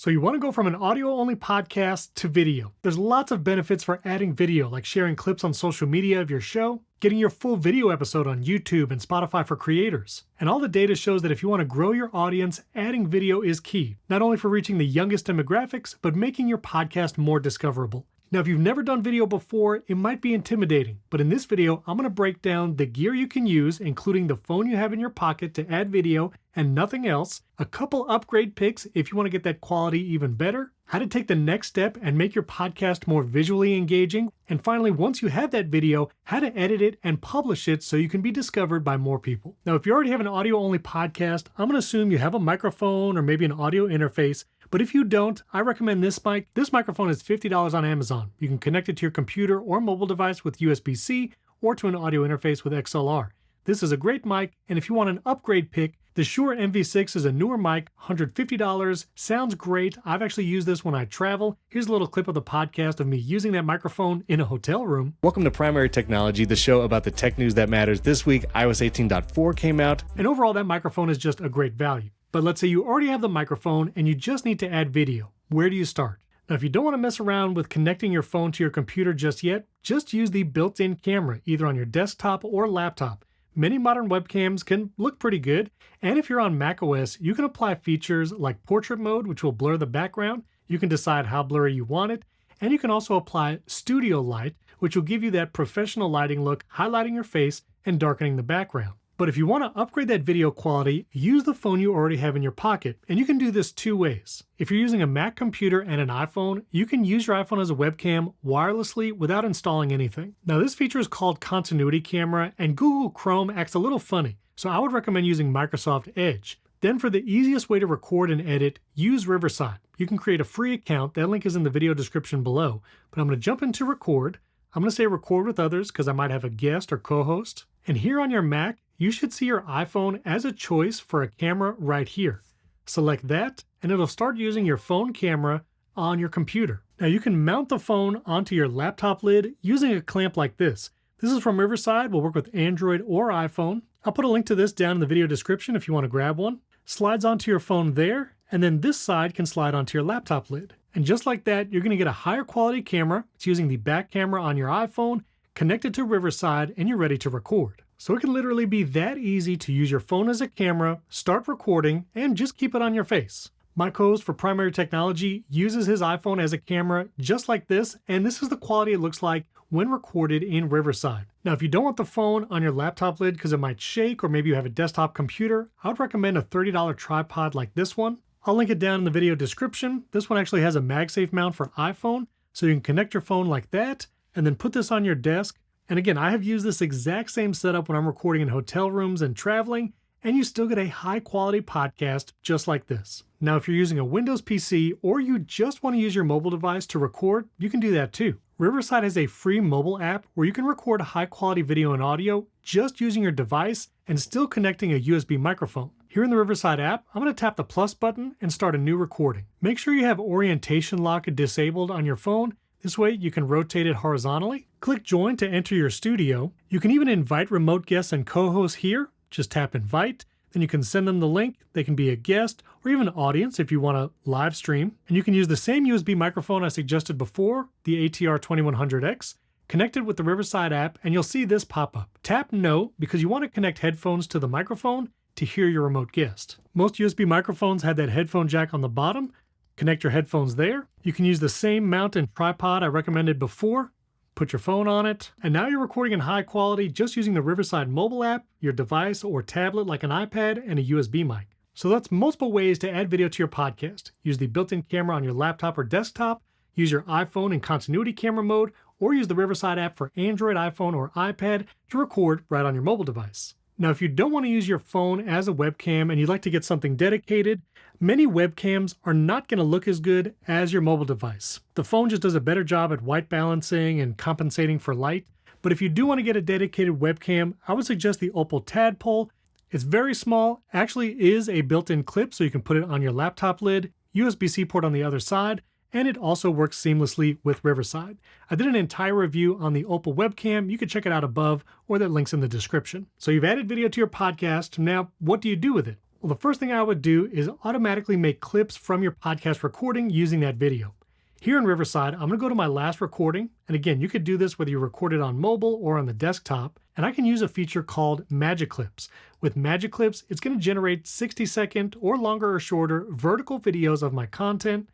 So you want to go from an audio-only podcast to video. There's lots of benefits for adding video, like sharing clips on social media of your show, getting your full video episode on YouTube and Spotify for creators. And all the data shows that if you want to grow your audience, adding video is key, not only for reaching the youngest demographics, but making your podcast more discoverable. Now, if you've never done video before, it might be intimidating, but in this video, I'm going to break down the gear you can use, including the phone you have in your pocket to add video and nothing else, a couple upgrade picks if you want to get that quality even better, how to take the next step and make your podcast more visually engaging, and finally, once you have that video, how to edit it and publish it so you can be discovered by more people. Now, if you already have an audio-only podcast, I'm going to assume you have a microphone or maybe an audio interface. But if you don't, I recommend this mic. This microphone is $50 on Amazon. You can connect it to your computer or mobile device with USB-C or to an audio interface with XLR. This is a great mic, and if you want an upgrade pick, the Shure MV6 is a newer mic, $150, sounds great. I've actually used this when I travel. Here's a little clip of the podcast of me using that microphone in a hotel room. Welcome to Primary Technology, the show about the tech news that matters. This week, iOS 18.4 came out. And overall, that microphone is just a great value. But let's say you already have the microphone and you just need to add video. Where do you start? Now, if you don't want to mess around with connecting your phone to your computer just yet, just use the built-in camera, either on your desktop or laptop. Many modern webcams can look pretty good, and if you're on macOS, you can apply features like portrait mode, which will blur the background. You can decide how blurry you want it, and you can also apply studio light, which will give you that professional lighting look, highlighting your face and darkening the background. But if you want to upgrade that video quality, use the phone you already have in your pocket, and you can do this two ways. If you're using a Mac computer and an iPhone, you can use your iPhone as a webcam wirelessly without installing anything. Now, this feature is called Continuity Camera, and Google Chrome acts a little funny, so I would recommend using Microsoft Edge. Then for the easiest way to record and edit, use Riverside. You can create a free account. That link is in the video description below, but I'm going to jump into record. I'm going to say record with others because I might have a guest or co-host. And here on your Mac, you should see your iPhone as a choice for a camera right here. Select that, and it'll start using your phone camera on your computer. Now you can mount the phone onto your laptop lid using a clamp like this. This is from Riverside, will work with Android or iPhone. I'll put a link to this down in the video description if you want to grab one. Slides onto your phone there, and then this side can slide onto your laptop lid. And just like that, you're going to get a higher quality camera. It's using the back camera on your iPhone, connected to Riverside, and you're ready to record. So it can literally be that easy to use your phone as a camera, start recording, and just keep it on your face. My co-host for Primary Technology uses his iPhone as a camera just like this, and this is the quality it looks like when recorded in Riverside. Now, if you don't want the phone on your laptop lid because it might shake, or maybe you have a desktop computer, I would recommend a $30 tripod like this one. I'll link it down in the video description. This one actually has a MagSafe mount for iPhone, so you can connect your phone like that, and then put this on your desk. And again, I have used this exact same setup when I'm recording in hotel rooms and traveling, and you still get a high quality podcast just like this. Now, if you're using a Windows PC or you just want to use your mobile device to record, you can do that too. Riverside has a free mobile app where you can record high quality video and audio just using your device and still connecting a USB microphone. Here in the Riverside app, I'm going to tap the plus button and start a new recording. Make sure you have orientation lock disabled on your phone. This way you can rotate it horizontally. Click join to enter your studio. You can even invite remote guests and co-hosts here. Just tap invite. Then you can send them the link. They can be a guest or even an audience if you want to live stream. And you can use the same USB microphone I suggested before, the ATR 2100X, connected with the Riverside app, and you'll see this pop up. Tap no because you want to connect headphones to the microphone to hear your remote guest. Most USB microphones have that headphone jack on the bottom. Connect your headphones there. You can use the same mount and tripod I recommended before. Put your phone on it. And now you're recording in high quality just using the Riverside mobile app, your device or tablet like an iPad, and a USB mic. So that's multiple ways to add video to your podcast. Use the built-in camera on your laptop or desktop, use your iPhone in continuity camera mode, or use the Riverside app for Android, iPhone, or iPad to record right on your mobile device. Now, if you don't want to use your phone as a webcam and you'd like to get something dedicated, many webcams are not going to look as good as your mobile device. The phone just does a better job at white balancing and compensating for light. But if you do want to get a dedicated webcam, I would suggest the Opal Tadpole. It's very small, actually is a built-in clip so you can put it on your laptop lid, USB-C port on the other side, and it also works seamlessly with Riverside. I did an entire review on the Opal webcam. You can check it out above, or that link's in the description. So you've added video to your podcast. Now, what do you do with it? Well, the first thing I would do is automatically make clips from your podcast recording using that video. Here in Riverside, I'm going to go to my last recording. And again, you could do this whether you record it on mobile or on the desktop. And I can use a feature called Magic Clips. With Magic Clips, it's going to generate 60-second or longer or shorter vertical videos of my content.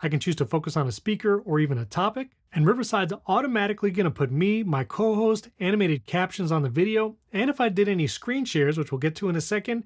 I can choose to focus on a speaker or even a topic. And Riverside's automatically going to put me, my co-host, animated captions on the video. And if I did any screen shares, which we'll get to in a second,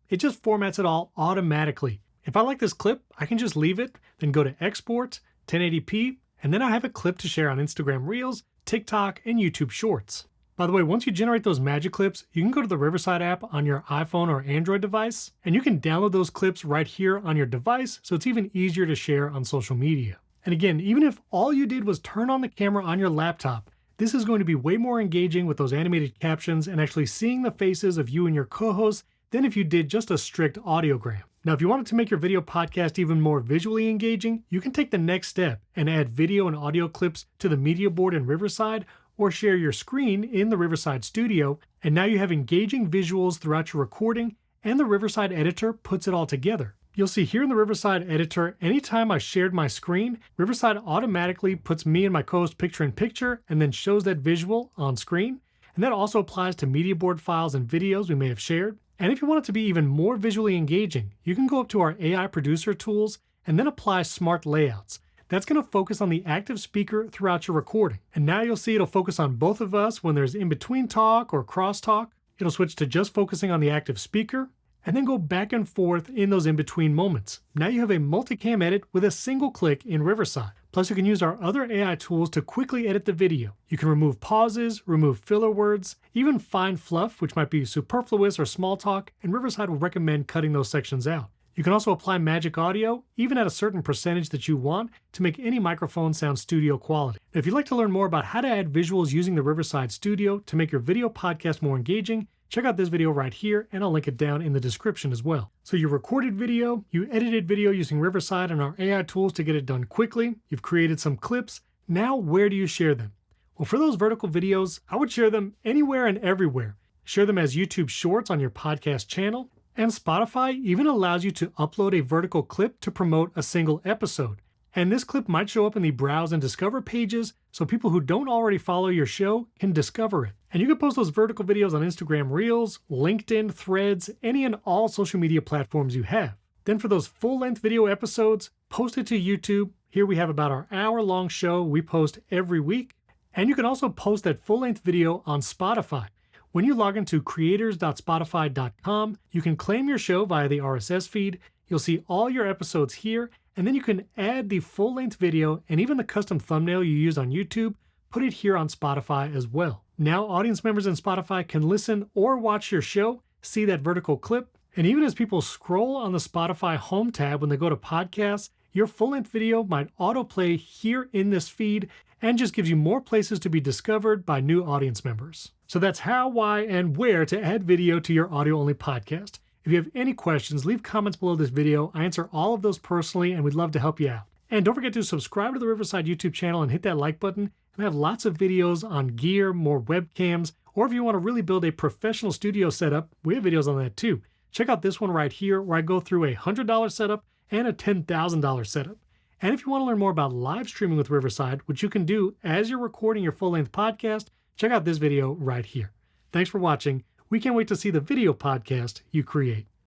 it just formats it all automatically. If I like this clip, I can just leave it, then go to Export, 1080p, and then I have a clip to share on Instagram Reels, TikTok, and YouTube Shorts. By the way, once you generate those magic clips, you can go to the Riverside app on your iPhone or Android device, and you can download those clips right here on your device, so it's even easier to share on social media. And again, even if all you did was turn on the camera on your laptop, this is going to be way more engaging with those animated captions and actually seeing the faces of you and your co-hosts than if you did just a strict audiogram. Now, if you wanted to make your video podcast even more visually engaging, you can take the next step and add video and audio clips to the media board in Riverside or share your screen in the Riverside studio. And now you have engaging visuals throughout your recording, and the Riverside editor puts it all together. You'll see here in the Riverside editor, anytime I shared my screen, Riverside automatically puts me and my co-host picture in picture and then shows that visual on screen. And that also applies to media board files and videos we may have shared. And if you want it to be even more visually engaging, you can go up to our AI producer tools and then apply smart layouts. That's going to focus on the active speaker throughout your recording. And now you'll see it'll focus on both of us when there's in-between talk or crosstalk. It'll switch to just focusing on the active speaker and then go back and forth in those in-between moments. Now you have a multicam edit with a single click in Riverside. Plus you can use our other AI tools to quickly edit the video. You can remove pauses, remove filler words, even find fluff, which might be superfluous or small talk, and Riverside will recommend cutting those sections out. You can also apply magic audio, even at a certain percentage that you want, to make any microphone sound studio quality. Now, if you'd like to learn more about how to add visuals using the Riverside Studio to make your video podcast more engaging, check out this video right here, and I'll link it down in the description as well. So you recorded video, you edited video using Riverside and our AI tools to get it done quickly, you've created some clips. Now where do you share them? Well, for those vertical videos, I would share them anywhere and everywhere. Share them as YouTube Shorts on your podcast channel, and Spotify even allows you to upload a vertical clip to promote a single episode. And this clip might show up in the Browse and Discover pages, so people who don't already follow your show can discover it. And you can post those vertical videos on Instagram Reels, LinkedIn, Threads, any and all social media platforms you have. Then for those full-length video episodes, post it to YouTube. Here we have about our hour-long show we post every week. And you can also post that full-length video on Spotify. When you log into creators.spotify.com, you can claim your show via the RSS feed. You'll see all your episodes here, and then you can add the full-length video and even the custom thumbnail you use on YouTube, put it here on Spotify as well. Now audience members in Spotify can listen or watch your show, see that vertical clip, and even as people scroll on the Spotify home tab when they go to podcasts, your full-length video might autoplay here in this feed and just gives you more places to be discovered by new audience members. So that's how, why, and where to add video to your audio-only podcast. If you have any questions, leave comments below this video. I answer all of those personally, and we'd love to help you out. And don't forget to subscribe to the Riverside YouTube channel and hit that like button. And I have lots of videos on gear, more webcams, or if you want to really build a professional studio setup, we have videos on that too. Check out this one right here where I go through a $100 setup and a $10,000 setup. And if you want to learn more about live streaming with Riverside, which you can do as you're recording your full-length podcast, check out this video right here. Thanks for watching. We can't wait to see the video podcast you create.